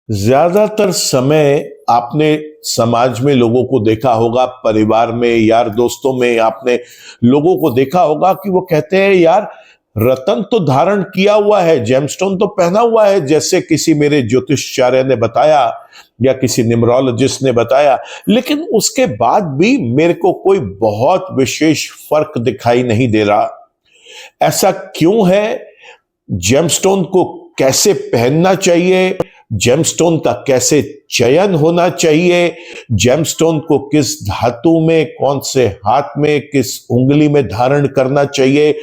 ज्यादातर समय आपने समाज में लोगों को देखा होगा, परिवार में, यार दोस्तों में आपने लोगों को देखा होगा कि वो कहते हैं यार रतन तो धारण किया हुआ है, जेमस्टोन तो पहना हुआ है, जैसे किसी मेरे ज्योतिषाचार्य ने बताया या किसी न्यूमरोलॉजिस्ट ने बताया, लेकिन उसके बाद भी मेरे को कोई बहुत विशेष फर्क दिखाई नहीं दे रहा। ऐसा क्यों है? जेमस्टोन को कैसे पहनना चाहिए, जेमस्टोन का कैसे चयन होना चाहिए, जेमस्टोन को किस धातु में, कौन से हाथ में, किस उंगली में धारण करना चाहिए,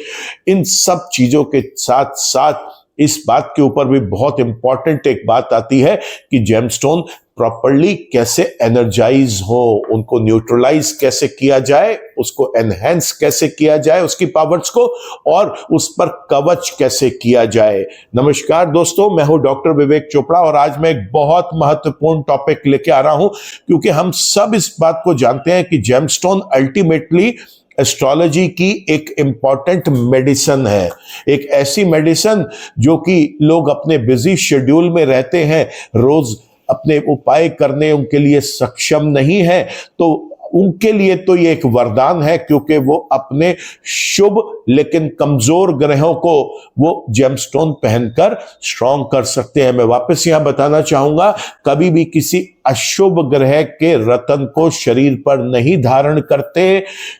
इन सब चीजों के साथ साथ इस बात के ऊपर भी बहुत इंपॉर्टेंट एक बात आती है कि जेमस्टोन प्रॉपर्ली कैसे एनर्जाइज हो, उनको न्यूट्रलाइज कैसे किया जाए, उसको एनहेंस कैसे किया जाए उसकी पावर्स को, और उस पर कवच कैसे किया जाए। नमस्कार दोस्तों, मैं हूं डॉक्टर विवेक चोपड़ा और आज मैं एक बहुत महत्वपूर्ण टॉपिक लेके आ रहा हूं, क्योंकि हम सब इस बात को जानते हैं कि जेमस्टोन अल्टीमेटली एस्ट्रोलॉजी की एक इंपॉर्टेंट मेडिसिन है, एक ऐसी मेडिसिन जो कि लोग अपने बिजी शेड्यूल में रहते हैं, रोज अपने उपाय करने उनके लिए सक्षम नहीं है, तो उनके लिए तो ये एक वरदान है, क्योंकि वो अपने शुभ लेकिन कमजोर ग्रहों को वो जेमस्टोन पहनकर स्ट्रॉन्ग कर सकते हैं। मैं वापस यहां बताना चाहूंगा, कभी भी किसी अशुभ ग्रह के रतन को शरीर पर नहीं धारण करते,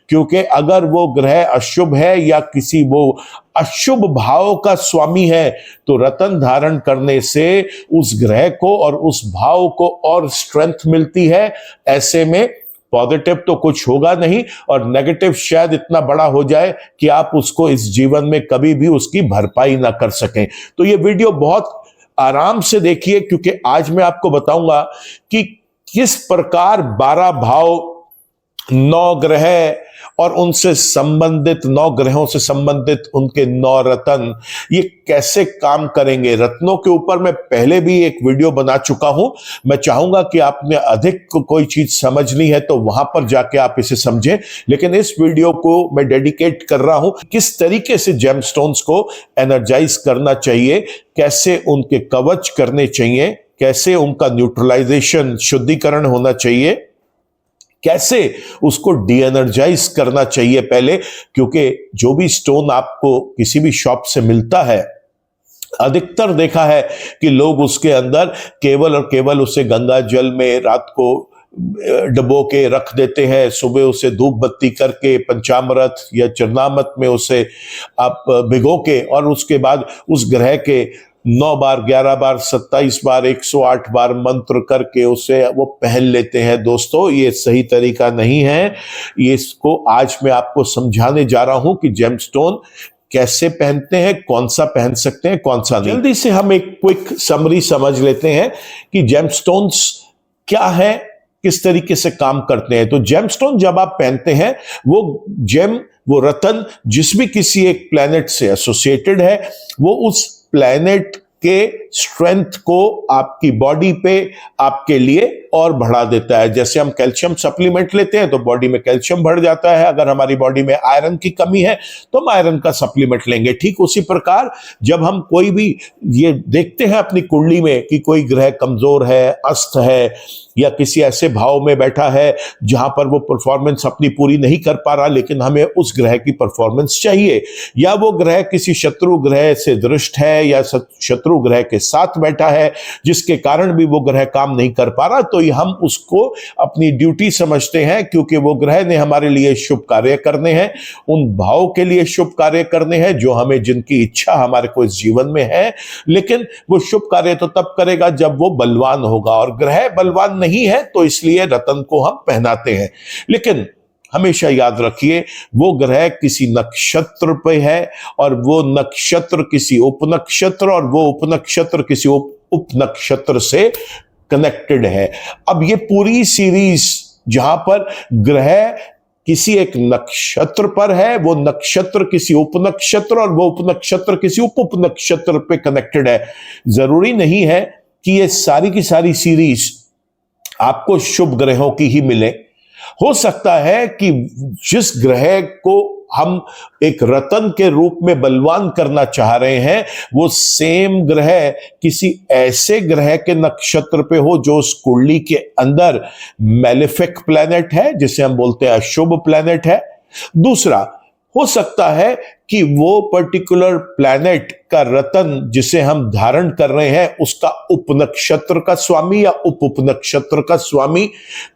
क्योंकि अगर वो ग्रह अशुभ है या किसी वो अशुभ भाव का स्वामी है, तो रतन धारण करने से उस ग्रह को और उस भाव को और स्ट्रेंथ मिलती है। ऐसे में पॉजिटिव तो कुछ होगा नहीं और नेगेटिव शायद इतना बड़ा हो जाए कि आप उसको इस जीवन में कभी भी उसकी भरपाई ना कर सकें। तो ये वीडियो बहुत आराम से देखिए, क्योंकि आज मैं आपको बताऊंगा कि किस प्रकार 12 भाव, 9 ग्रह और उनसे संबंधित 9 ग्रहों से संबंधित उनके 9 रत्न ये कैसे काम करेंगे। रत्नों के ऊपर मैं पहले भी एक वीडियो बना चुका हूं। मैं चाहूंगा कि आपने अधिक कोई चीज समझनी है तो वहां पर जाके आप इसे समझें, लेकिन इस वीडियो को मैं डेडिकेट कर रहा हूं किस तरीके से जेमस्टोन्स को एनर्जाइज करना चाहिए, कैसे उनके कवच करने चाहिए, कैसे उनका न्यूट्रलाइजेशन, शुद्धिकरण होना चाहिए, कैसे उसको डी एनर्जाइज करना चाहिए पहले, क्योंकि जो भी स्टोन आपको किसी भी शॉप से मिलता है, अधिकतर देखा है कि लोग उसके अंदर केवल और केवल उसे गंगा जल में रात को डबो के रख देते हैं, सुबह उसे धूप बत्ती करके पंचामृत या चरणामृत में उसे आप भिगो के और उसके बाद उस ग्रह के 9 बार, 11 बार, 27 बार, 108 बार मंत्र करके उसे वो पहन लेते हैं। दोस्तों, ये सही तरीका नहीं है। ये इसको आज मैं आपको समझाने जा रहा हूं कि जेमस्टोन कैसे पहनते हैं, कौन सा पहन सकते हैं, कौन सा नहीं। जल्दी से हम एक क्विक समरी समझ लेते हैं कि जेमस्टोन्स क्या है, किस तरीके से काम करते हैं। तो जेमस्टोन जब आप पहनते हैं, वो रतन जिस भी किसी एक प्लैनेट से एसोसिएटेड है, वो उस प्लैनेट के स्ट्रेंथ को आपकी बॉडी पे आपके लिए और बढ़ा देता है। जैसे हम कैल्शियम सप्लीमेंट लेते हैं तो बॉडी में कैल्शियम बढ़ जाता है, अगर हमारी बॉडी में आयरन की कमी है तो हम आयरन का सप्लीमेंट लेंगे। ठीक उसी प्रकार जब हम कोई भी ये देखते हैं अपनी कुंडली में कि कोई ग्रह कमजोर है, अस्त है या किसी ऐसे भाव में बैठा है जहां पर वो परफॉर्मेंस अपनी पूरी नहीं कर पा रहा, लेकिन हमें उस ग्रह की परफॉर्मेंस चाहिए, या वो ग्रह किसी शत्रु ग्रह से दृष्ट है या शत्रु ग्रह के साथ बैठा है जिसके कारण भी वो ग्रह काम नहीं कर पा रहा, तो हम उसको अपनी ड्यूटी समझते हैं, क्योंकि वो ग्रह ने हमारे लिए शुभ कार्य करने हैं, उन भाव के लिए शुभ कार्य करने हैं जो हमें, जिनकी इच्छा हमारे को इस जीवन में है। लेकिन वो शुभ कार्य तो तब करेगा जब वो बलवान होगा, और ग्रह बलवान नहीं है तो इसलिए रतन को हम पहनाते हैं। लेकिन हमेशा याद रखिए, वो ग्रह किसी नक्षत्र पे है और वो नक्षत्र किसी उपनक्षत्र और वो उपनक्षत्र किसी उपनक्षत्र से कनेक्टेड है। अब ये पूरी सीरीज जहां पर ग्रह किसी एक नक्षत्र पर है, वो नक्षत्र किसी उपनक्षत्र और वो उपनक्षत्र किसी उपनक्षत्र पे कनेक्टेड है। जरूरी नहीं है कि ये सारी की सारी सीरीज आपको शुभ ग्रहों की ही मिले। हो सकता है कि जिस ग्रह को हम एक रत्न के रूप में बलवान करना चाह रहे हैं, वो सेम ग्रह किसी ऐसे ग्रह के नक्षत्र पे हो जो उस कुंडली के अंदर मैलेफिक प्लैनेट है, जिसे हम बोलते हैं अशुभ प्लैनेट है। दूसरा, हो सकता है कि वो पर्टिकुलर प्लैनेट का रत्न जिसे हम धारण कर रहे हैं, उसका उपनक्षत्र का स्वामी या उप उपनक्षत्र का स्वामी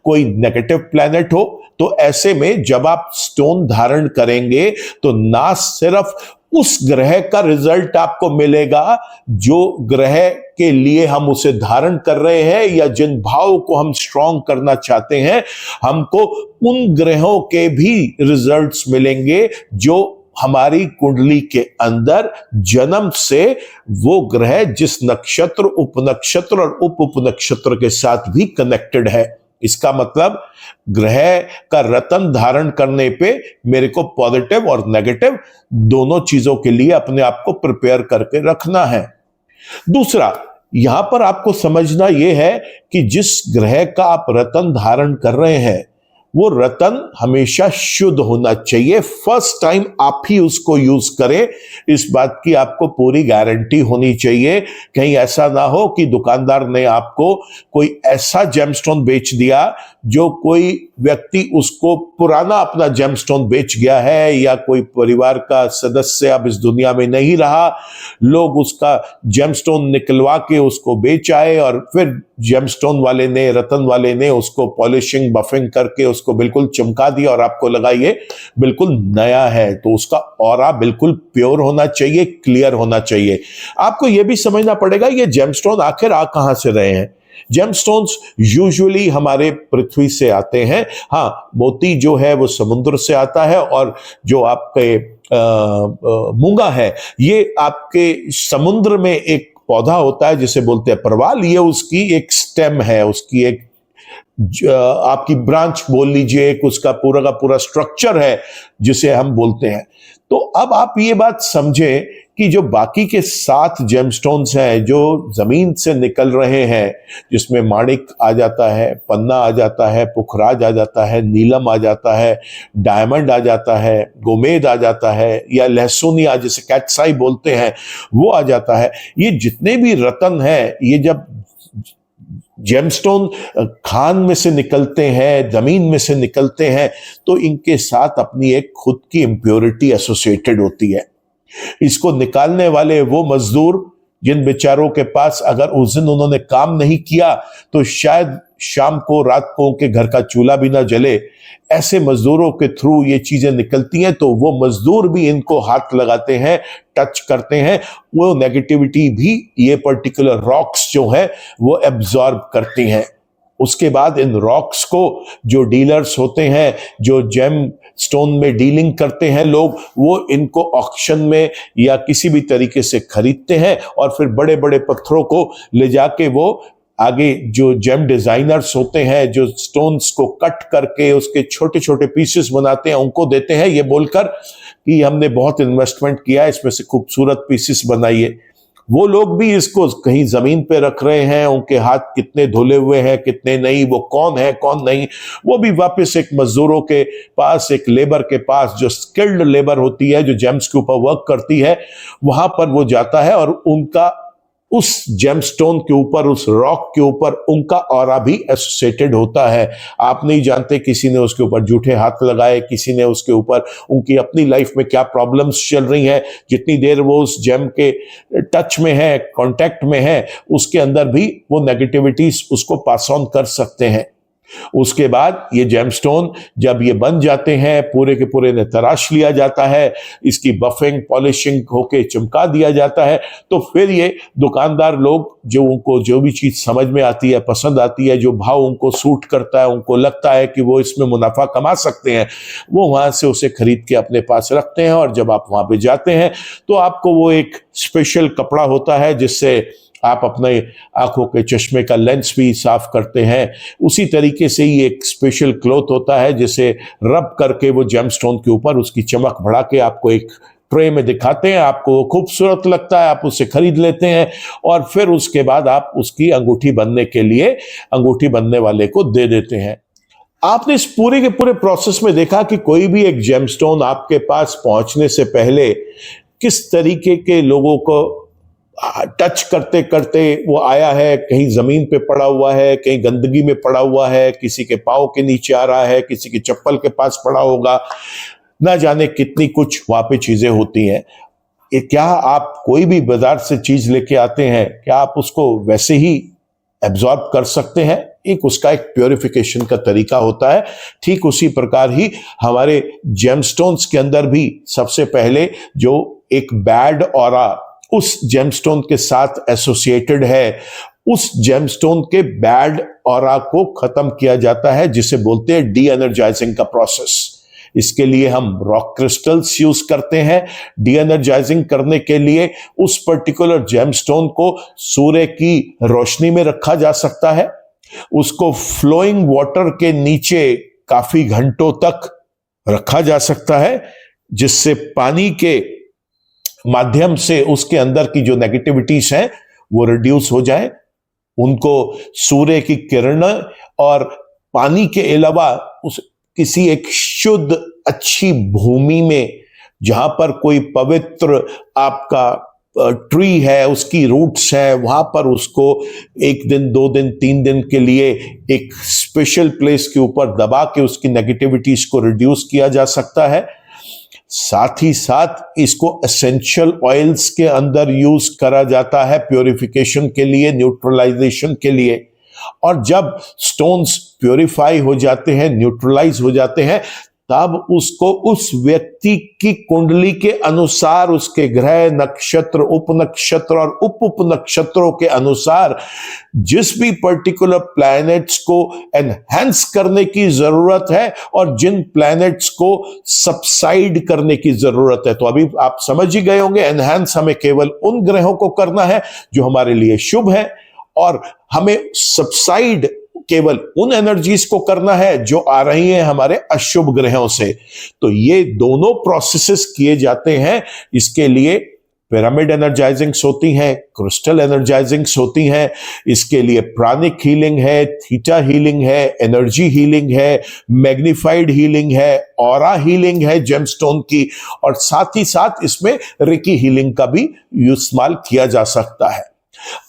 कोई नेगेटिव प्लैनेट हो। तो ऐसे में जब आप स्टोन धारण करेंगे तो ना सिर्फ उस ग्रह का रिजल्ट आपको मिलेगा जो ग्रह के लिए हम उसे धारण कर रहे हैं या जिन भाव को हम स्ट्रांग करना चाहते हैं, हमको उन ग्रहों के भी रिजल्ट्स मिलेंगे जो हमारी कुंडली के अंदर जन्म से वो ग्रह जिस नक्षत्र, उपनक्षत्र और उप उपनक्षत्र के साथ भी कनेक्टेड है। इसका मतलब ग्रह का रत्न धारण करने पे मेरे को पॉजिटिव और नेगेटिव दोनों चीजों के लिए अपने आप को प्रिपेयर करके रखना है। दूसरा, यहां पर आपको समझना यह है कि जिस ग्रह का आप रत्न धारण कर रहे हैं, वो रत्न हमेशा शुद्ध होना चाहिए। फर्स्ट टाइम आप ही उसको यूज करें, इस बात की आपको पूरी गारंटी होनी चाहिए। कहीं ऐसा ना हो कि दुकानदार ने आपको कोई ऐसा जेमस्टोन बेच दिया जो कोई व्यक्ति उसको पुराना अपना जेमस्टोन बेच गया है, या कोई परिवार का सदस्य अब इस दुनिया में नहीं रहा, लोग उसका जेमस्टोन निकलवा के उसको बेच आए और फिर जेमस्टोन वाले ने, रतन वाले ने उसको पॉलिशिंग बफिंग करके उसको बिल्कुल चमका दिया और आपको लगा ये बिल्कुल नया है। तो उसका ऑरा बिल्कुल प्योर होना चाहिए, क्लियर होना चाहिए। आपको यह भी समझना पड़ेगा ये जेमस्टोन आखिर आ कहां से रहे हैं। जेमस्टोन्स यूजुअली हमारे पृथ्वी से आते हैं। हाँ, मोती जो है वो समुद्र से आता है, और जो आपके मूंगा है ये आपके समुद्र में एक पौधा होता है जिसे बोलते हैं परवाल। ये उसकी एक स्टेम है, उसकी एक आपकी ब्रांच बोल लीजिए, एक उसका पूरा का पूरा स्ट्रक्चर है जिसे हम बोलते हैं। तो अब आप ये बात समझें कि जो बाकी के 7 जेमस्टोन्स हैं जो जमीन से निकल रहे हैं, जिसमें माणिक आ जाता है, पन्ना आ जाता है, पुखराज आ जाता है, नीलम आ जाता है, डायमंड आ जाता है, गोमेद आ जाता है, या लहसुनिया जिसे कैटसाई बोलते हैं वो आ जाता है। ये जितने भी रत्न हैं, ये जब जेमस्टोन खान में से निकलते हैं, जमीन में से निकलते हैं, तो इनके साथ अपनी एक खुद की इंप्योरिटी एसोसिएटेड होती है। इसको निकालने वाले वो मजदूर जिन बेचारों के पास अगर उस दिन उन्होंने काम नहीं किया तो शायद शाम को, रात को उनके घर का चूल्हा भी ना जले, ऐसे मजदूरों के थ्रू ये चीजें निकलती हैं। तो वो मजदूर भी इनको हाथ लगाते हैं, टच करते हैं, वो नेगेटिविटी भी ये पर्टिकुलर रॉक्स जो है वो एब्जॉर्ब करती हैं। उसके बाद इन रॉक्स को जो डीलर्स होते हैं, जो जेम स्टोन में डीलिंग करते हैं लोग, वो इनको ऑक्शन में या किसी भी तरीके से खरीदते हैं और फिर बड़े बड़े पत्थरों को ले जाके वो आगे जो जेम डिजाइनर्स होते हैं, जो स्टोन्स को कट करके उसके छोटे छोटे पीसेस बनाते हैं, उनको देते हैं ये बोलकर कि हमने बहुत इन्वेस्टमेंट किया, इसमें से खूबसूरत पीसेस बनाइए। वो लोग भी इसको कहीं जमीन पे रख रहे हैं, उनके हाथ कितने धुले हुए हैं कितने नहीं, वो कौन है कौन नहीं, वो भी वापस एक मजदूरों के पास, एक लेबर के पास, जो स्किल्ड लेबर होती है, जो जेम्स के ऊपर वर्क करती है, वहां पर वो जाता है और उनका उस जेमस्टोन के ऊपर, उस रॉक के ऊपर उनका ऑरा भी एसोसिएटेड होता है। आप नहीं जानते किसी ने उसके ऊपर झूठे हाथ लगाए, किसी ने उसके ऊपर उनकी अपनी लाइफ में क्या प्रॉब्लम्स चल रही हैं, जितनी देर वो उस जेम के टच में है, कांटेक्ट में है, उसके अंदर भी वो नेगेटिविटीज उसको पास ऑन कर सकते हैं। उसके बाद ये जेमस्टोन जब ये बन जाते हैं, पूरे के पूरे ने तराश लिया जाता है, इसकी बफिंग पॉलिशिंग होके चमका दिया जाता है, तो फिर ये दुकानदार लोग जो उनको जो भी चीज समझ में आती है, पसंद आती है, जो भाव उनको सूट करता है, उनको लगता है कि वो इसमें मुनाफा कमा सकते हैं, वो वहां से उसे खरीद के अपने पास रखते हैं। और जब आप वहां पे जाते हैं तो आपको वो एक स्पेशल कपड़ा होता है जिससे आप अपने आंखों के चश्मे का लेंस भी साफ करते हैं। उसी तरीके से ही एक स्पेशल क्लॉथ होता है जिसे रब करके वो जेमस्टोन के ऊपर उसकी चमक बढ़ा के आपको एक ट्रे में दिखाते हैं। आपको वो खूबसूरत लगता है, आप उसे खरीद लेते हैं और फिर उसके बाद आप उसकी अंगूठी बनने के लिए अंगूठी बनने वाले को दे देते हैं। आपने इस पूरे के पूरे प्रोसेस में देखा कि कोई भी एक जेमस्टोन आपके पास पहुंचने से पहले किस तरीके के लोगों को टच करते करते वो आया है, कहीं जमीन पे पड़ा हुआ है, कहीं गंदगी में पड़ा हुआ है, किसी के पाँव के नीचे आ रहा है, किसी की चप्पल के पास पड़ा होगा, ना जाने कितनी कुछ वहां पे चीजें होती हैं। क्या आप कोई भी बाजार से चीज लेके आते हैं, क्या आप उसको वैसे ही एब्जॉर्ब कर सकते हैं? एक उसका एक प्योरिफिकेशन का तरीका होता है। ठीक उसी प्रकार ही हमारे जेमस्टोन्स के अंदर भी सबसे पहले जो एक बैड ऑरा उस जेमस्टोन के साथ एसोसिएटेड है, उस जेमस्टोन के बैड ऑरा को खत्म किया जाता है, जिसे बोलते हैं डी एनर्जाइजिंग का प्रोसेस। इसके लिए हम रॉक क्रिस्टल्स यूज करते हैं। डी एनर्जाइजिंग करने के लिए उस पर्टिकुलर जेमस्टोन को सूर्य की रोशनी में रखा जा सकता है, उसको फ्लोइंग वाटर के नीचे काफी घंटों तक रखा जा सकता है, जिससे पानी के माध्यम से उसके अंदर की जो नेगेटिविटीज हैं वो रिड्यूस हो जाए। उनको सूर्य की किरण और पानी के अलावा उस किसी एक शुद्ध अच्छी भूमि में, जहां पर कोई पवित्र आपका ट्री है, उसकी रूट्स है, वहां पर उसको 1 दिन 2 दिन 3 दिन के लिए एक स्पेशल प्लेस के ऊपर दबा के उसकी नेगेटिविटीज को रिड्यूस किया जा सकता है। साथ ही साथ इसको एसेंशियल ऑयल्स के अंदर यूज करा जाता है प्योरिफिकेशन के लिए, न्यूट्रलाइजेशन के लिए। और जब स्टोन्स प्योरीफाई हो जाते हैं, न्यूट्रलाइज हो जाते हैं, तब उसको उस व्यक्ति की कुंडली के अनुसार, उसके ग्रह, नक्षत्र, उपनक्षत्र और उप उप नक्षत्रों के अनुसार जिस भी पर्टिकुलर प्लैनेट्स को एनहांस करने की जरूरत है और जिन प्लैनेट्स को सबसाइड करने की जरूरत है। तो अभी आप समझ ही गए होंगे, एनहांस हमें केवल उन ग्रहों को करना है जो हमारे लिए शुभ है, और हमें सबसाइड केवल उन एनर्जीज को करना है जो आ रही हैं हमारे अशुभ ग्रहों से। तो ये दोनों प्रोसेसेस किए जाते हैं। इसके लिए पिरामिड एनर्जाइजिंग्स होती हैं, क्रिस्टल एनर्जाइजिंग्स होती हैं, इसके लिए प्राणिक हीलिंग है, थीटा हीलिंग है, एनर्जी हीलिंग है, मैग्निफाइड हीलिंग है, ऑरा हीलिंग है जेमस्टोन की, और साथ ही साथ इसमें रेकी हीलिंग का भी इस्तेमाल किया जा सकता है।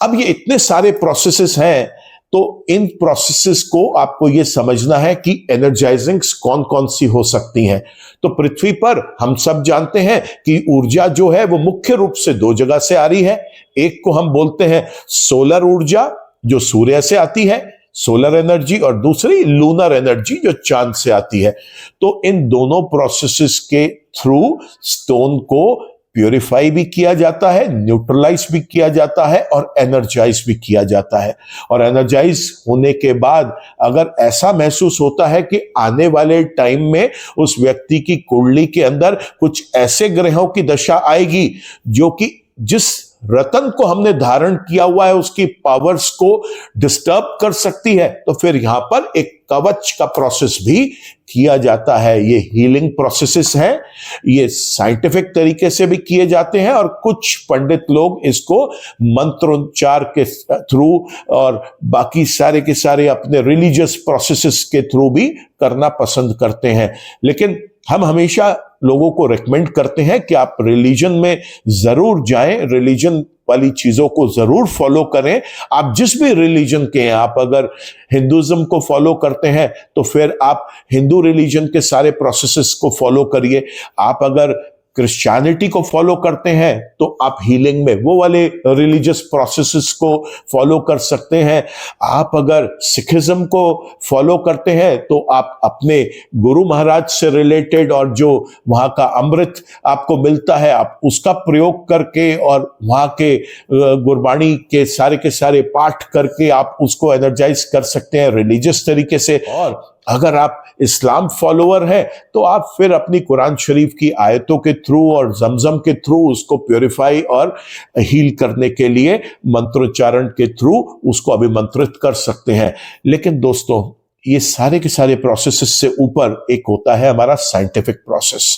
अब ये इतने सारे प्रोसेसेस हैं, तो इन प्रोसेसेस को आपको ये समझना है कि एनर्जाइजिंग्स कौन कौन सी हो सकती हैं। तो पृथ्वी पर हम सब जानते हैं कि ऊर्जा जो है वो मुख्य रूप से 2 जगह से आ रही है। एक को हम बोलते हैं सोलर ऊर्जा, जो सूर्य से आती है, सोलर एनर्जी, और दूसरी लूनर एनर्जी जो चांद से आती है। तो इन दोनों प्रोसेसेस के थ्रू स्टोन को प्यूरिफाई भी किया जाता है, न्यूट्रलाइज भी किया जाता है और एनर्जाइज भी किया जाता है। और एनर्जाइज होने के बाद अगर ऐसा महसूस होता है कि आने वाले टाइम में उस व्यक्ति की कुंडली के अंदर कुछ ऐसे ग्रहों की दशा आएगी जो कि जिस रतन को हमने धारण किया हुआ है उसकी पावर्स को डिस्टर्ब कर सकती है, तो फिर यहां पर एक कवच का प्रोसेस भी किया जाता है। ये हीलिंग प्रोसेसेस हैं, ये साइंटिफिक तरीके से भी किए जाते हैं, और कुछ पंडित लोग इसको मंत्रोच्चार के थ्रू और बाकी सारे के सारे अपने रिलीजियस प्रोसेसेस के थ्रू भी करना पसंद करते हैं। लेकिन हम हमेशा लोगों को रेकमेंड करते हैं कि आप रिलीजन में जरूर जाएं, रिलीजन वाली चीजों को जरूर फॉलो करें। आप जिस भी रिलीजन के हैं, आप अगर हिंदुइज्म को फॉलो करते हैं तो फिर आप हिंदू रिलीजन के सारे प्रोसेसेस को फॉलो करिए। आप अगर क्रिश्चियनिटी को फॉलो करते हैं तो आप हीलिंग में वो वाले रिलीजियस प्रोसेसेस को फॉलो कर सकते हैं। आप अगर सिखिज्म को फॉलो करते हैं तो आप अपने गुरु महाराज से रिलेटेड और जो वहां का अमृत आपको मिलता है आप उसका प्रयोग करके और वहां के गुरबाणी के सारे पाठ करके आप उसको एनर्जाइज कर सकते हैं रिलीजियस तरीके से। और अगर आप इस्लाम फॉलोअर हैं तो आप फिर अपनी कुरान शरीफ की आयतों के थ्रू और जमजम के थ्रू उसको प्योरीफाई और हील करने के लिए मंत्रोच्चारण के थ्रू उसको अभिमंत्रित कर सकते हैं। लेकिन दोस्तों, ये सारे के सारे प्रोसेसेस से ऊपर एक होता है हमारा साइंटिफिक प्रोसेस।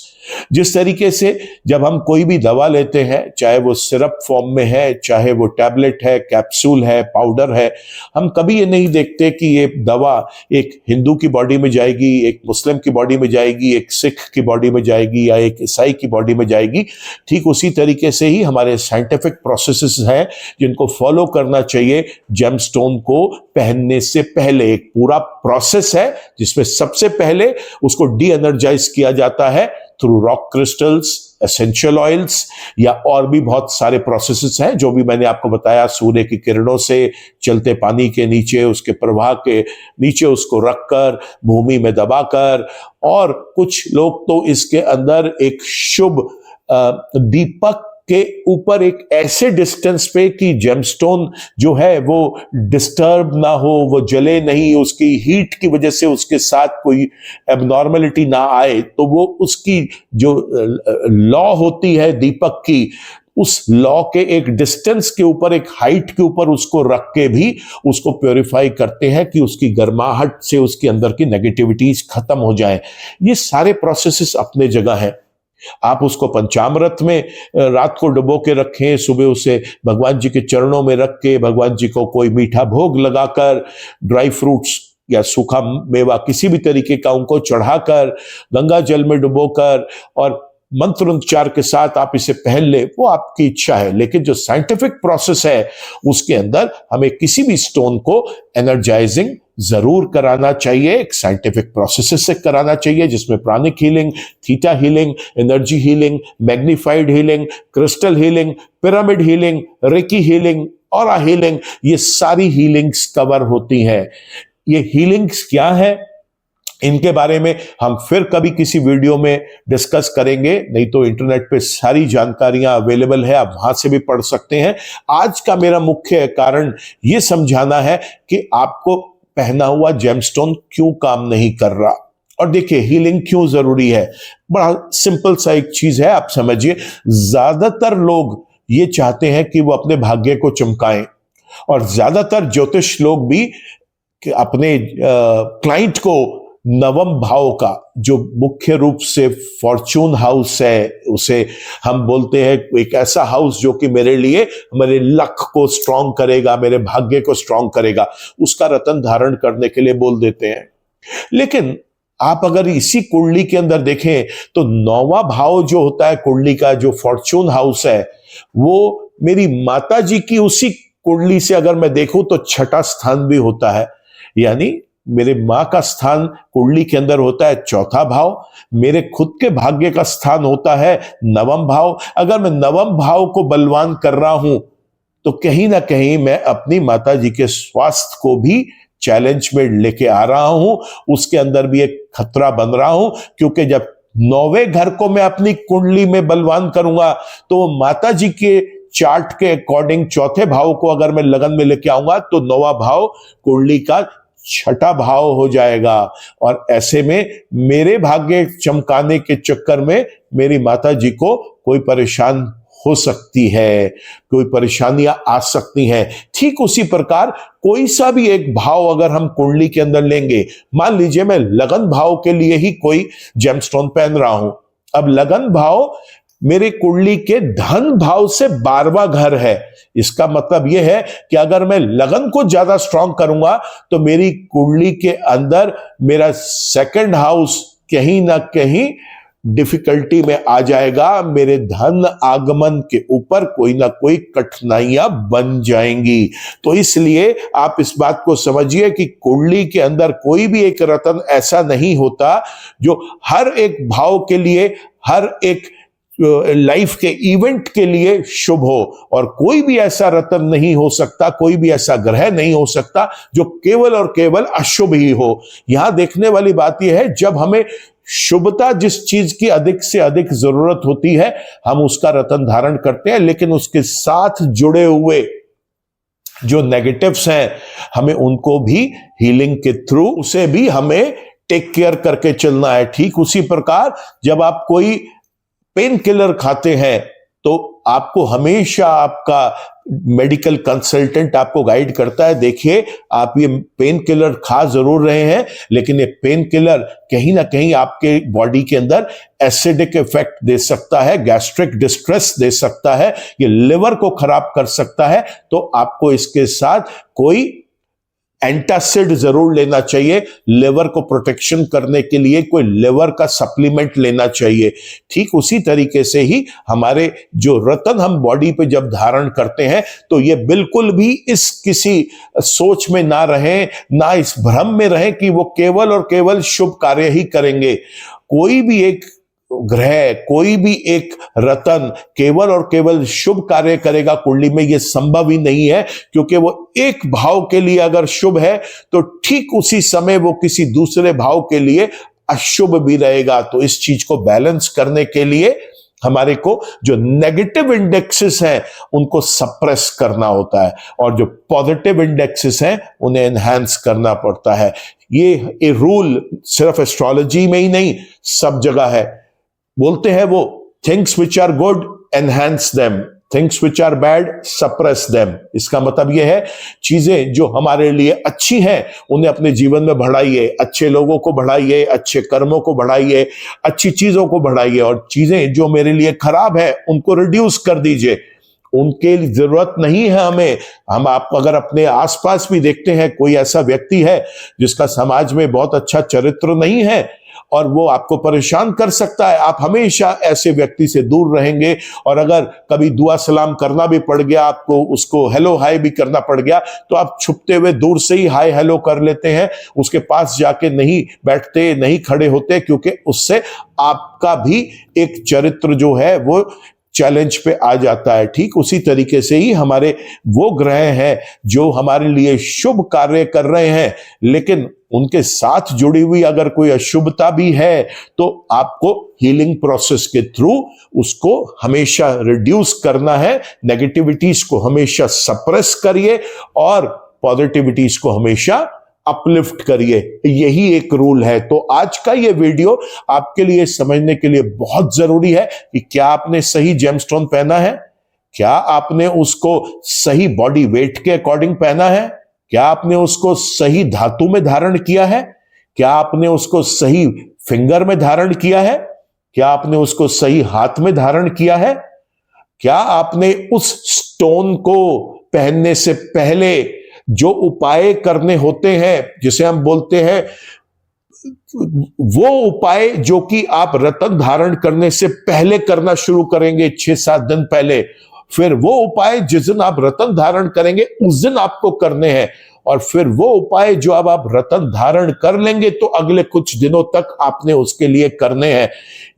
जिस तरीके से जब हम कोई भी दवा लेते हैं, चाहे वो सिरप फॉर्म में है, चाहे वो टैबलेट है, कैप्सूल है, पाउडर है, हम कभी ये नहीं देखते कि ये दवा एक हिंदू की बॉडी में जाएगी, एक मुस्लिम की बॉडी में जाएगी, एक सिख की बॉडी में जाएगी या एक ईसाई की बॉडी में जाएगी। ठीक उसी तरीके से ही हमारे साइंटिफिक प्रोसेसेस हैं जिनको फॉलो करना चाहिए। जेमस्टोन को पहनने से पहले एक पूरा प्रोसेस है जिसमें सबसे पहले उसको डी एनर्जाइज किया जाता है through rock crystals, essential oils या और भी बहुत सारे प्रोसेसेस हैं जो भी मैंने आपको बताया। सूर्य की किरणों से, चलते पानी के नीचे, उसके प्रवाह के नीचे उसको रखकर, भूमि में दबाकर, और कुछ लोग तो इसके अंदर एक शुभ दीपक के ऊपर एक ऐसे डिस्टेंस पे कि जेमस्टोन जो है वो डिस्टर्ब ना हो, वो जले नहीं, उसकी हीट की वजह से उसके साथ कोई एबनॉर्मलिटी ना आए, तो वो उसकी जो लॉ होती है दीपक की, उस लॉ के एक डिस्टेंस के ऊपर, एक हाइट के ऊपर उसको रख के भी उसको प्योरीफाई करते हैं कि उसकी गर्माहट से उसके अंदर की नेगेटिविटीज खत्म हो जाए। ये सारे प्रोसेसेस अपने जगह हैं। आप उसको पंचामृत में रात को डुबो के रखें, सुबह उसे भगवान जी के चरणों में रख के, भगवान जी को कोई मीठा भोग लगाकर, ड्राई फ्रूट्स या सूखा मेवा किसी भी तरीके का उनको चढ़ाकर, गंगा जल में डुबोकर और मंत्रोच्चार के साथ आप इसे पहन ले, वो आपकी इच्छा है। लेकिन जो साइंटिफिक प्रोसेस है उसके अंदर हमें किसी भी स्टोन को एनर्जाइजिंग जरूर कराना चाहिए, एक साइंटिफिक प्रोसेस से कराना चाहिए जिसमें pranic healing, theta healing, energy healing, magnified healing, crystal healing, pyramid healing, reiki healing, aura healing, ये सारी हीलिंग्स कवर होती हैं। ये हीलिंग्स क्या है, इनके बारे में हम फिर कभी किसी वीडियो में डिस्कस करेंगे, नहीं तो इंटरनेट पे सारी जानकारियां अवेलेबल है, आप वहां से भी पढ़ सकते हैं। आज का मेरा मुख्य कारण यह समझाना है कि आपको पहना हुआ जेमस्टोन क्यों काम नहीं कर रहा, और देखिए हीलिंग क्यों जरूरी है। बड़ा सिंपल सा एक चीज है, आप समझिए। ज्यादातर लोग ये चाहते हैं कि वो अपने भाग्य को चमकाएं, और ज्यादातर ज्योतिष लोग भी कि अपने क्लाइंट को नवम भाव का, जो मुख्य रूप से फॉर्चून हाउस है, उसे हम बोलते हैं एक ऐसा हाउस जो कि मेरे लिए मेरे लक को स्ट्रांग करेगा, मेरे भाग्य को स्ट्रांग करेगा, उसका रत्न धारण करने के लिए बोल देते हैं। लेकिन आप अगर इसी कुंडली के अंदर देखें तो नौवां भाव जो होता है कुंडली का, जो फॉर्चून हाउस है, वो मेरी माता जी की उसी कुंडली से अगर मैं देखूं तो छठा स्थान भी होता है। यानी मेरे मां का स्थान कुंडली के अंदर होता है चौथा भाव, मेरे खुद के भाग्य का स्थान होता है नवम भाव। अगर मैं नवम भाव को बलवान कर रहा हूं तो कहीं ना कहीं मैं अपनी माता जी के स्वास्थ्य को भी चैलेंज में लेके आ रहा हूं, उसके अंदर भी एक खतरा बन रहा हूं। क्योंकि जब नौवें घर को मैं अपनी कुंडली में बलवान करूंगा तो माता जी के चार्ट के अकॉर्डिंग चौथे भाव को अगर मैं लगन में लेके आऊंगा तो नौवां भाव कुंडली का छठा भाव हो जाएगा, और ऐसे में मेरे भाग्य चमकाने के चक्कर में मेरी माता जी को कोई परेशान हो सकती है, कोई परेशानियां आ सकती हैं। ठीक उसी प्रकार कोई सा भी एक भाव अगर हम कुंडली के अंदर लेंगे, मान लीजिए मैं लगन भाव के लिए ही कोई जेमस्टोन पहन रहा हूं। अब लगन भाव मेरे कुंडली के धन भाव से 12वां घर है। इसका मतलब यह है कि अगर मैं लगन को ज्यादा स्ट्रांग करूंगा तो मेरी कुंडली के अंदर मेरा सेकंड हाउस कहीं ना कहीं डिफिकल्टी में आ जाएगा, मेरे धन आगमन के ऊपर कोई ना कोई कठिनाइयां बन जाएंगी। तो इसलिए आप इस बात को समझिए कि कुंडली के अंदर कोई भी एक रत्न ऐसा नहीं होता जो हर एक भाव के लिए, हर एक लाइफ के इवेंट के लिए शुभ हो, और कोई भी ऐसा रत्न नहीं हो सकता, कोई भी ऐसा ग्रह नहीं हो सकता जो केवल और केवल अशुभ ही हो। यहां देखने वाली बात यह है, जब हमें शुभता जिस चीज की अधिक से अधिक जरूरत होती है हम उसका रत्न धारण करते हैं, लेकिन उसके साथ जुड़े हुए जो नेगेटिव्स हैं हमें उनको भी हीलिंग के थ्रू उसे भी हमें टेक केयर करके चलना है। ठीक उसी प्रकार जब आप कोई पेन किलर खाते हैं तो आपको हमेशा आपका मेडिकल कंसल्टेंट आपको गाइड करता है, देखिए आप ये पेन किलर खा जरूर रहे हैं, लेकिन ये पेन किलर कहीं ना कहीं आपके बॉडी के अंदर एसिडिक इफेक्ट दे सकता है, गैस्ट्रिक डिस्ट्रेस दे सकता है, ये लिवर को खराब कर सकता है। तो आपको इसके साथ कोई एंटासिड जरूर लेना चाहिए, लिवर को प्रोटेक्शन करने के लिए कोई लिवर का सप्लीमेंट लेना चाहिए। ठीक उसी तरीके से ही हमारे जो रतन हम बॉडी पे जब धारण करते हैं, तो ये बिल्कुल भी इस किसी सोच में ना रहें, ना इस भ्रम में रहें कि वो केवल और केवल शुभ कार्य ही करेंगे। कोई भी एक ग्रह, कोई भी एक रतन केवल और केवल शुभ कार्य करेगा कुंडली में, यह संभव ही नहीं है, क्योंकि वो एक भाव के लिए अगर शुभ है तो ठीक उसी समय वो किसी दूसरे भाव के लिए अशुभ भी रहेगा। तो इस चीज को बैलेंस करने के लिए हमारे को जो नेगेटिव इंडेक्सेस हैं उनको सप्रेस करना होता है, और जो पॉजिटिव इंडेक्सेस हैं उन्हें एनहांस करना पड़ता है। ये रूल सिर्फ एस्ट्रोलॉजी में ही नहीं, सब जगह है। बोलते हैं वो, things which are good enhance them, things which are bad suppress them. इसका मतलब यह है, चीजें जो हमारे लिए अच्छी हैं उन्हें अपने जीवन में बढ़ाइए, अच्छे लोगों को बढ़ाइए, अच्छे कर्मों को बढ़ाइए, अच्छी चीजों को बढ़ाइए, और चीजें जो मेरे लिए खराब है उनको रिड्यूस कर दीजिए। उनके लिए जरूरत नहीं है हमें। हम आप अगर अपने आसपास भी देखते हैं, कोई ऐसा व्यक्ति है जिसका समाज में बहुत अच्छा चरित्र नहीं है और वो आपको परेशान कर सकता है, आप हमेशा ऐसे व्यक्ति से दूर रहेंगे। और अगर कभी दुआ सलाम करना भी पड़ गया, आपको उसको हेलो हाय भी करना पड़ गया, तो आप छुपते हुए दूर से ही हाय हेलो कर लेते हैं, उसके पास जाके नहीं बैठते, नहीं खड़े होते, क्योंकि उससे आपका भी एक चरित्र जो है वो चैलेंज पे आ जाता है। ठीक उसी तरीके से ही हमारे वो ग्रह हैं जो हमारे लिए शुभ कार्य कर रहे हैं, लेकिन उनके साथ जुड़ी हुई अगर कोई अशुभता भी है, तो आपको हीलिंग प्रोसेस के थ्रू उसको हमेशा रिड्यूस करना है। नेगेटिविटीज को हमेशा सप्रेस करिए और पॉजिटिविटीज को हमेशा अपलिफ्ट करिए। यही एक रूल है। तो आज का ये वीडियो आपके लिए समझने के लिए बहुत जरूरी है कि क्या आपने सही जेमस्टोन पहना है, क्या आपने उसको सही बॉडी वेट के अकॉर्डिंग पहना है, क्या आपने उसको सही धातु में धारण किया है, क्या आपने उसको सही फिंगर में धारण किया है, क्या आपने उसको सही हाथ में धारण किया है, क्या आपने उस स्टोन को पहनने से पहले जो उपाय करने होते हैं, जिसे हम बोलते हैं वो उपाय जो कि आप रतन धारण करने से पहले करना शुरू करेंगे 6-7 दिन पहले, फिर वो उपाय जिस दिन आप रतन धारण करेंगे उस दिन आपको करने हैं, और फिर वो उपाय जो अब आप रतन धारण कर लेंगे तो अगले कुछ दिनों तक आपने उसके लिए करने हैं।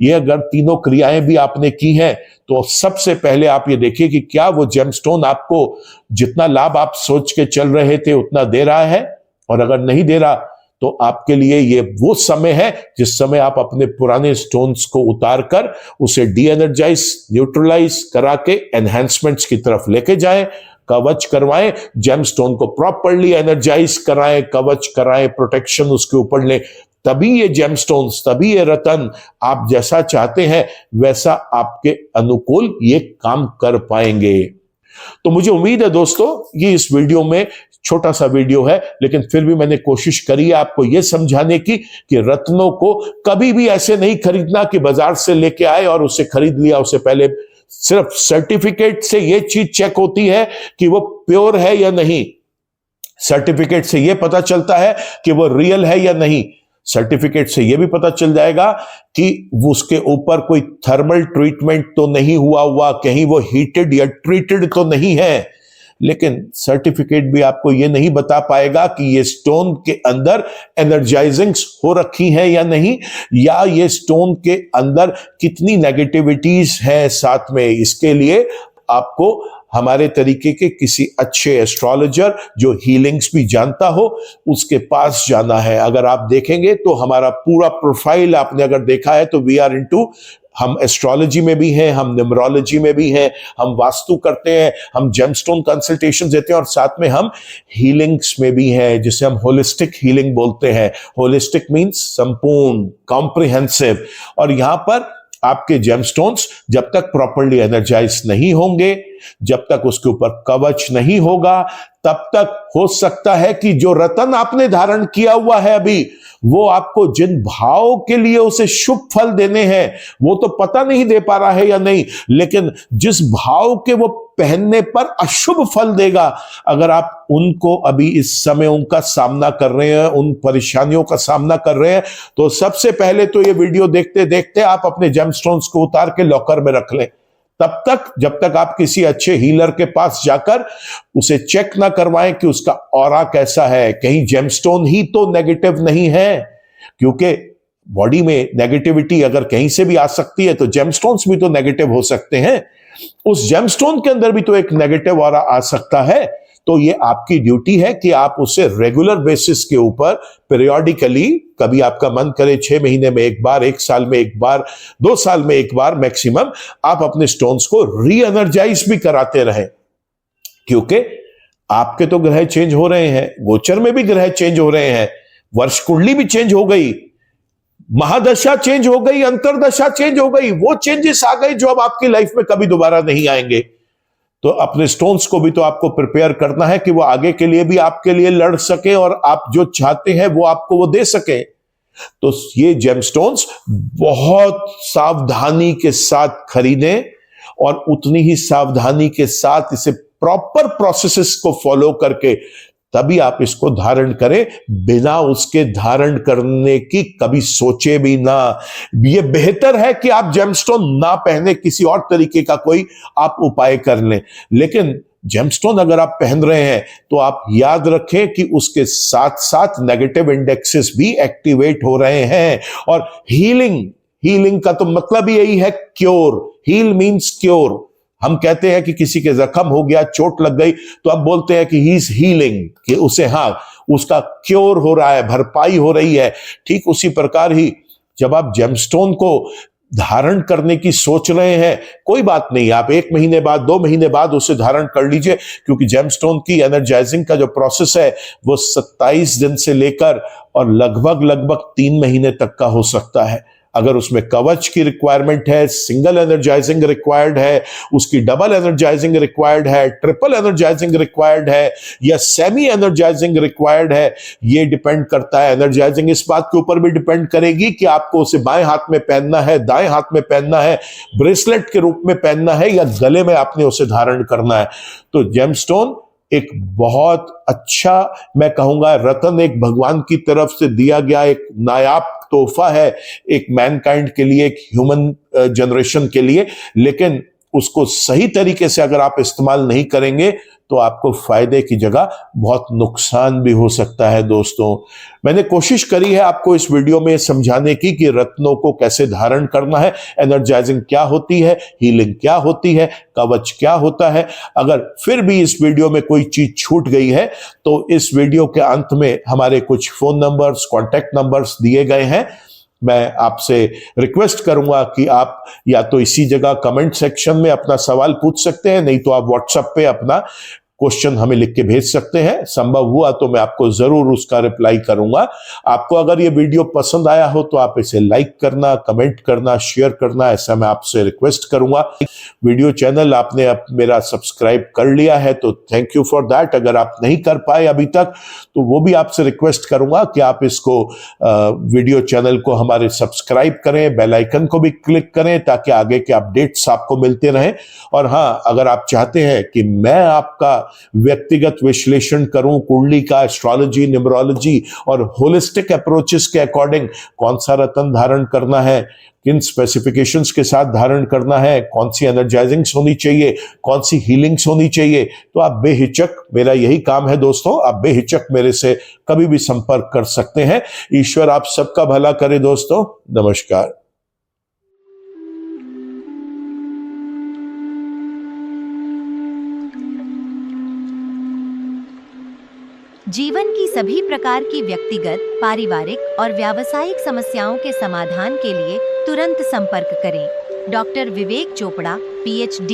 ये अगर तीनों क्रियाएं भी आपने की हैं, तो सबसे पहले आप ये देखिए कि क्या वो जेमस्टोन आपको जितना लाभ आप सोच के चल रहे थे उतना दे रहा है, और अगर नहीं दे रहा तो आपके लिए ये वो समय है जिस समय आप अपने पुराने स्टोन्स को उतारकर उसे डी एनर्जाइज, न्यूट्रलाइज करा के एनहेंसमेंट्स की तरफ लेके जाएं, कवच करवाएं, जेमस्टोन को प्रॉपर्ली एनर्जाइज कराएं, कवच कराएं, प्रोटेक्शन उसके ऊपर लें। तभी ये जेमस्टोन्स, तभी ये रतन आप जैसा चाहते हैं वैसा आपके अनुकूल ये काम कर पाएंगे। तो मुझे उम्मीद है दोस्तों, ये इस वीडियो में छोटा सा वीडियो है, लेकिन फिर भी मैंने कोशिश करी है आपको यह समझाने की कि रत्नों को कभी भी ऐसे नहीं खरीदना कि बाजार से लेके आए और उसे खरीद लिया। उससे पहले सिर्फ सर्टिफिकेट से यह चीज चेक होती है कि वो प्योर है या नहीं, सर्टिफिकेट से यह पता चलता है कि वो रियल है या नहीं, सर्टिफिकेट से यह भी पता चल जाएगा कि उसके ऊपर कोई थर्मल ट्रीटमेंट तो नहीं हुआ, कहीं वो हीटेड या ट्रीटेड तो नहीं है। लेकिन सर्टिफिकेट भी आपको यह नहीं बता पाएगा कि ये स्टोन के अंदर एनर्जाइजिंग्स हो रखी हैं या नहीं, या ये स्टोन के अंदर कितनी नेगेटिविटीज हैं साथ में। इसके लिए आपको हमारे तरीके के किसी अच्छे एस्ट्रोलॉजर जो हीलिंग्स भी जानता हो उसके पास जाना है। अगर आप देखेंगे तो हमारा पूरा प्रोफाइल आपने अगर देखा है तो वी आर इनटू, हम एस्ट्रोलॉजी में भी हैं, हम न्यूमरोलॉजी में भी हैं, हम वास्तु करते हैं, हम जेमस्टोन कंसल्टेशन देते हैं, और साथ में हम हीलिंग्स में भी हैं, जिसे हम होलिस्टिक हीलिंग बोलते हैं। होलिस्टिक मीन्स संपूर्ण, कॉम्प्रिहेंसिव। और यहां पर आपके जेमस्टोन्स जब तक प्रॉपर्ली एनर्जाइज नहीं होंगे, जब तक उसके ऊपर कवच नहीं होगा, तब तक हो सकता है कि जो रतन आपने धारण किया हुआ है अभी, वो आपको जिन भाव के लिए उसे शुभ फल देने हैं वो तो पता नहीं दे पा रहा है या नहीं, लेकिन जिस भाव के वो पहनने पर अशुभ फल देगा, अगर आप उनको अभी इस समय उनका सामना कर रहे हैं, उन परेशानियों का सामना कर रहे हैं, तो सबसे पहले तो ये वीडियो देखते देखते आप अपने जेमस्टोन्स को उतार के लॉकर में रख लें। तब तक जब तक आप किसी अच्छे हीलर के पास जाकर उसे चेक ना करवाएं कि उसका ऑरा कैसा है, कहीं जेमस्टोन ही तो नेगेटिव नहीं है, क्योंकि बॉडी में नेगेटिविटी अगर कहीं से भी आ सकती है तो जेमस्टोन्स भी तो नेगेटिव हो सकते हैं, उस जेमस्टोन के अंदर भी तो एक नेगेटिव ऑरा आ सकता है। तो ये आपकी ड्यूटी है कि आप उसे रेगुलर बेसिस के ऊपर पीरियोडिकली, कभी आपका मन करे 6 महीने में एक बार, 1 साल में एक बार, 2 साल में एक बार मैक्सिमम, आप अपने स्टोन्स को री एनर्जाइज भी कराते रहें, क्योंकि आपके तो ग्रह चेंज हो रहे हैं, गोचर में भी ग्रह चेंज हो रहे हैं, वर्ष कुंडली भी चेंज हो गई, महादशा चेंज हो गई, अंतरदशा चेंज हो गई, वो चेंजेस आ गए जो अब आपकी लाइफ में कभी दोबारा नहीं आएंगे। तो अपने स्टोन्स को भी तो आपको प्रिपेयर करना है कि वो आगे के लिए भी आपके लिए लड़ सके और आप जो चाहते हैं वो आपको वो दे सके। तो ये जेमस्टोन्स बहुत सावधानी के साथ खरीदें और उतनी ही सावधानी के साथ इसे प्रॉपर प्रोसेसेस को फॉलो करके तभी आप इसको धारण करें, बिना उसके धारण करने की कभी सोचे भी ना। ये बेहतर है कि आप जेमस्टोन ना पहने, किसी और तरीके का कोई आप उपाय कर लें, लेकिन जेमस्टोन अगर आप पहन रहे हैं तो आप याद रखें कि उसके साथ साथ नेगेटिव इंडेक्सेस भी एक्टिवेट हो रहे हैं। और हीलिंग का तो मतलब ही यही है, क्योर। Heal means cure. हम कहते हैं कि किसी के जख्म हो गया, चोट लग गई, तो अब बोलते हैं कि ही इज हीलिंग, कि उसे उसका क्योर हो रहा है, भरपाई हो रही है। ठीक उसी प्रकार ही जब आप जेमस्टोन को धारण करने की सोच रहे हैं, कोई बात नहीं, आप 1 महीने बाद, 2 महीने बाद उसे धारण कर लीजिए, क्योंकि जेमस्टोन की एनर्जाइजिंग का जो प्रोसेस है वो 27 दिन से लेकर और लगभग 3 महीने तक का हो सकता है। अगर उसमें कवच की रिक्वायरमेंट है, सिंगल एनर्जाइजिंग रिक्वायर्ड है, उसकी डबल एनर्जाइजिंग रिक्वायर्ड है, ट्रिपल एनर्जाइजिंग रिक्वायर्ड है, या सेमी एनर्जाइजिंग रिक्वायर्ड है, ये डिपेंड करता है। एनर्जाइजिंग इस बात के ऊपर भी डिपेंड करेगी कि आपको उसे बाएं हाथ में पहनना है, दाएं हाथ में पहनना है, ब्रेसलेट के रूप में पहनना है, या गले में आपने उसे धारण करना है। तो जेमस्टोन एक बहुत अच्छा, मैं कहूंगा, रतन, एक भगवान की तरफ से दिया गया एक नायाब तोहफा है एक मैनकाइंड के लिए, एक ह्यूमन जनरेशन के लिए। लेकिन उसको सही तरीके से अगर आप इस्तेमाल नहीं करेंगे तो आपको फायदे की जगह बहुत नुकसान भी हो सकता है। दोस्तों, मैंने कोशिश करी है आपको इस वीडियो में समझाने की कि रत्नों को कैसे धारण करना है, एनर्जाइजिंग क्या होती है, हीलिंग क्या होती है, कवच क्या होता है। अगर फिर भी इस वीडियो में कोई चीज छूट गई है तो इस वीडियो के अंत में हमारे कुछ फोन नंबर्स, कॉन्टैक्ट नंबर्स दिए गए हैं। मैं आपसे रिक्वेस्ट करूंगा कि आप या तो इसी जगह कमेंट सेक्शन में अपना सवाल पूछ सकते हैं, नहीं तो आप व्हाट्सएप पे अपना क्वेश्चन हमें लिख के भेज सकते हैं। संभव हुआ तो मैं आपको जरूर उसका रिप्लाई करूंगा। आपको अगर ये वीडियो पसंद आया हो तो आप इसे लाइक करना, कमेंट करना, शेयर करना, ऐसा मैं आपसे रिक्वेस्ट करूंगा। वीडियो चैनल आपने अब मेरा सब्सक्राइब कर लिया है तो थैंक यू फॉर दैट। अगर आप नहीं कर पाए अभी तक तो वो भी आपसे रिक्वेस्ट करूंगा कि आप इसको वीडियो चैनल को हमारे सब्सक्राइब करें, बेल आइकन को भी क्लिक करें ताकि आगे के अपडेट्स आपको मिलते रहें। और हाँ, अगर आप चाहते हैं कि मैं आपका व्यक्तिगत विश्लेषण करूं कुंडली का, एस्ट्रोलॉजी, न्यूमरोलॉजी और होलिस्टिक अप्रोचेस के अकॉर्डिंग कौन सा रत्न धारण करना है, किन स्पेसिफिकेशंस के साथ धारण करना है, कौन सी एनर्जाइजिंग्स होनी चाहिए, कौन सी हीलिंग्स होनी चाहिए, तो आप बेहिचक, मेरा यही काम है दोस्तों, आप बेहिचक मेरे से कभी भी संपर्क कर सकते हैं। ईश्वर आप सबका भला करे दोस्तों। नमस्कार। जीवन की सभी प्रकार की व्यक्तिगत, पारिवारिक और व्यावसायिक समस्याओं के समाधान के लिए तुरंत संपर्क करें। डॉक्टर विवेक चोपड़ा, PhD,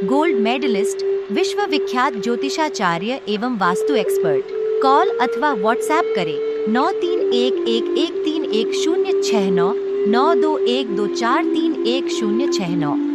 गोल्ड मेडलिस्ट, विश्व विख्यात ज्योतिषाचार्य एवं वास्तु एक्सपर्ट। कॉल अथवा व्हाट्सएप करें 9311131069 9212431 1069।